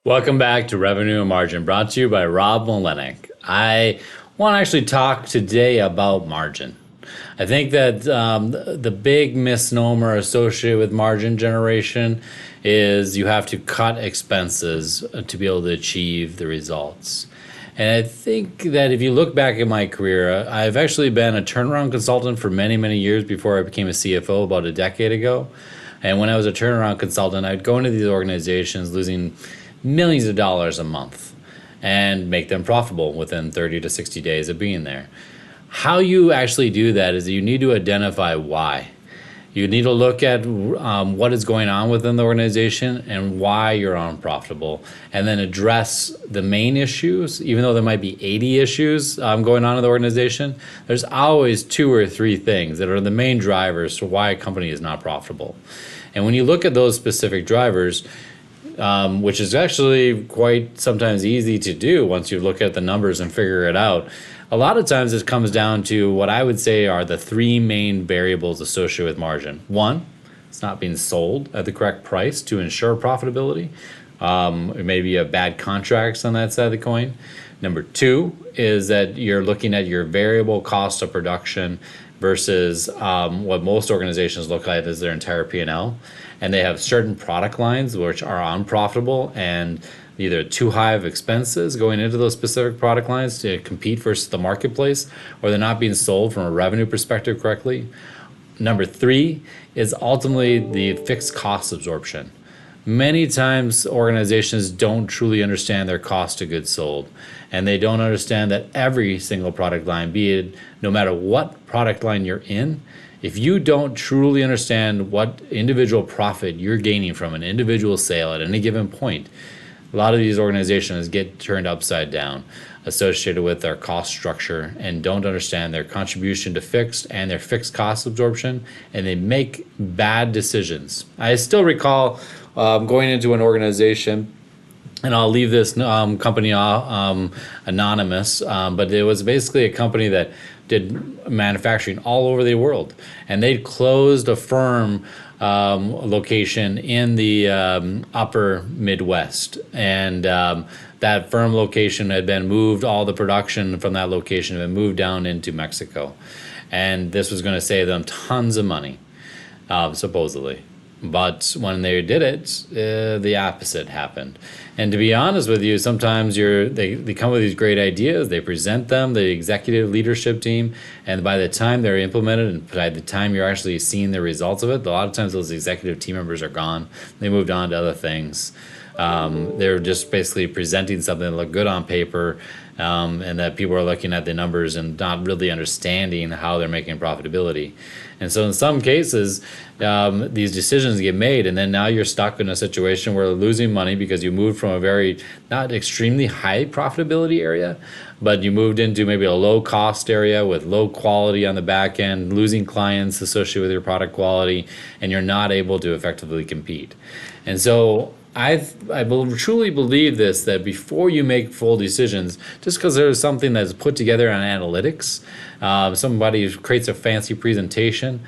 Welcome back to Revenue and Margin, brought to you by Rob Malenik. I want to actually talk today about margin. I think that the big misnomer associated with margin generation is you have to cut expenses to be able to achieve the results. And I think that if you look back at my career, I've actually been a turnaround consultant for many, many years before I became a CFO about a decade ago. And when I was a turnaround consultant, I'd go into these organizations losing millions of dollars a month and make them profitable within 30 to 60 days of being there. How you actually do that is you need to identify why. You need to look at what is going on within the organization and why you're unprofitable, and then address the main issues. Even though there might be 80 issues going on in the organization, there's always 2 or 3 things that are the main drivers to why a company is not profitable. And when you look at those specific drivers, which is actually quite sometimes easy to do once you look at the numbers and figure it out. A lot of times it comes down to what I would say are the 3 main variables associated with margin. 1, it's not being sold at the correct price to ensure profitability. Maybe you have bad contracts on that side of the coin. Number 2 is that you're looking at your variable cost of production versus what most organizations look at as their entire P&L. And they have certain product lines which are unprofitable and either too high of expenses going into those specific product lines to compete versus the marketplace, or they're not being sold from a revenue perspective correctly. Number 3 is ultimately the fixed cost absorption. Many times organizations don't truly understand their cost of goods sold, and they don't understand that every single product line, be it no matter what product line you're in, if you don't truly understand what individual profit you're gaining from an individual sale at any given point, a lot of these organizations get turned upside down associated with their cost structure and don't understand their contribution to fixed and their fixed cost absorption, and they make bad decisions. I still recall going into an organization, and I'll leave this company anonymous, but it was basically a company that did manufacturing all over the world, and they'd closed a firm location in the upper Midwest, and that firm location had been moved, all the production from that location had been moved down into Mexico, and this was going to save them tons of money, supposedly. But when they did it, the opposite happened. And to be honest with you, sometimes they come with these great ideas, they present them, the executive leadership team, and by the time they're implemented and by the time you're actually seeing the results of it, a lot of times those executive team members are gone. They moved on to other things. They're just basically presenting something that looked good on paper, and that people are looking at the numbers and not really understanding how they're making profitability. And so in some cases, these decisions get made, and then now you're stuck in a situation where you're losing money because you moved from a very not extremely high profitability area, but you moved into maybe a low cost area with low quality on the back end, losing clients associated with your product quality, and you're not able to effectively compete. And so I truly believe this, that before you make full decisions, just because there's something that's put together on analytics, somebody creates a fancy presentation,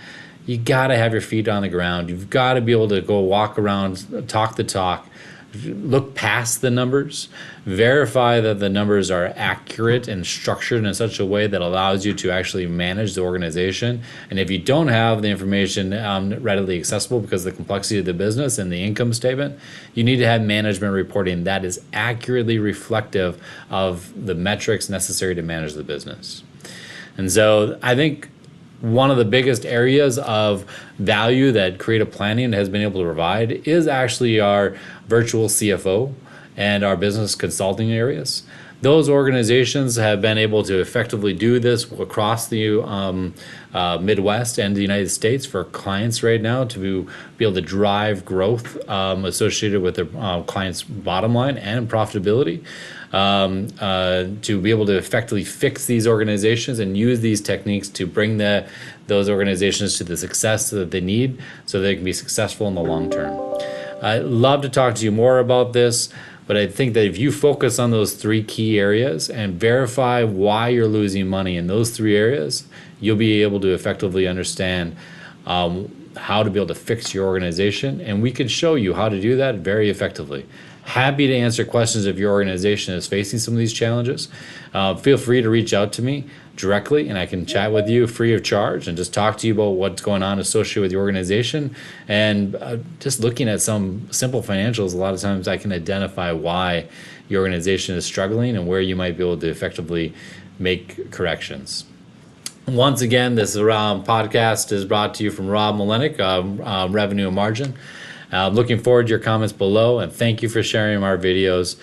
you got to have your feet on the ground. You've got to be able to go walk around, talk the talk, look past the numbers, verify that the numbers are accurate and structured in such a way that allows you to actually manage the organization. And if you don't have the information readily accessible because of the complexity of the business and the income statement, you need to have management reporting that is accurately reflective of the metrics necessary to manage the business. And so I think one of the biggest areas of value that creative planning has been able to provide is actually our virtual CFO and our business consulting areas. Those organizations have been able to effectively do this across the Midwest and the United States for clients right now to be able to drive growth associated with their clients' bottom line and profitability. To be able to effectively fix these organizations and use these techniques to bring those organizations to the success that they need so they can be successful in the long term. I'd love to talk to you more about this, but I think that if you focus on those 3 key areas and verify why you're losing money in those 3 areas, you'll be able to effectively understand how to be able to fix your organization, and we can show you how to do that very effectively. Happy to answer questions if your organization is facing some of these challenges. Feel free to reach out to me directly, and I can chat with you free of charge and just talk to you about what's going on associated with your organization. And just looking at some simple financials, a lot of times I can identify why your organization is struggling and where you might be able to effectively make corrections. Once again, this podcast is brought to you from Rob Malenik, Revenue and Margin. Looking forward to your comments below, and thank you for sharing our videos.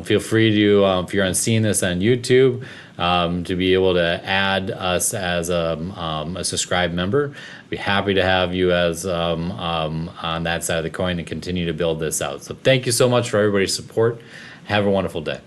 Feel free to, if you're seeing this on YouTube, to be able to add us as a subscribed member. Be happy to have you as on that side of the coin and continue to build this out. So thank you so much for everybody's support. Have a wonderful day.